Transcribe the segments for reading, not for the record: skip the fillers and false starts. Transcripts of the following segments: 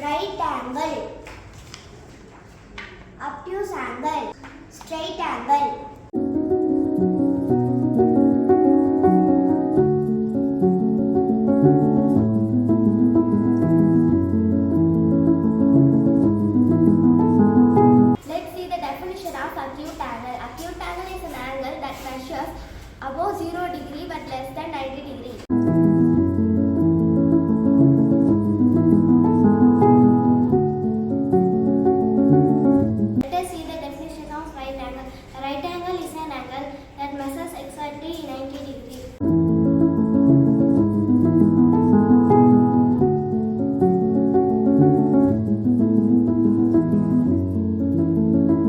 right angle, obtuse angle, straight angle. Let's see the definition of acute angle. Acute angle is an angle that measures above 0 degree but less than 90 degree. Let us see the definition of right angle. A right angle is an angle that measures exactly 90 degree.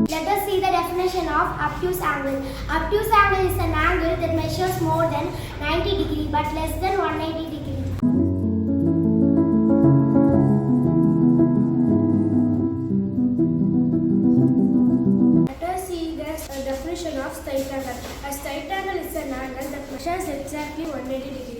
Let us see the definition of obtuse angle. Obtuse angle is an angle that measures more than 90 degree but less than 180 degree. Let us see the definition of straight angle. A straight angle is an angle that measures exactly 180 degree.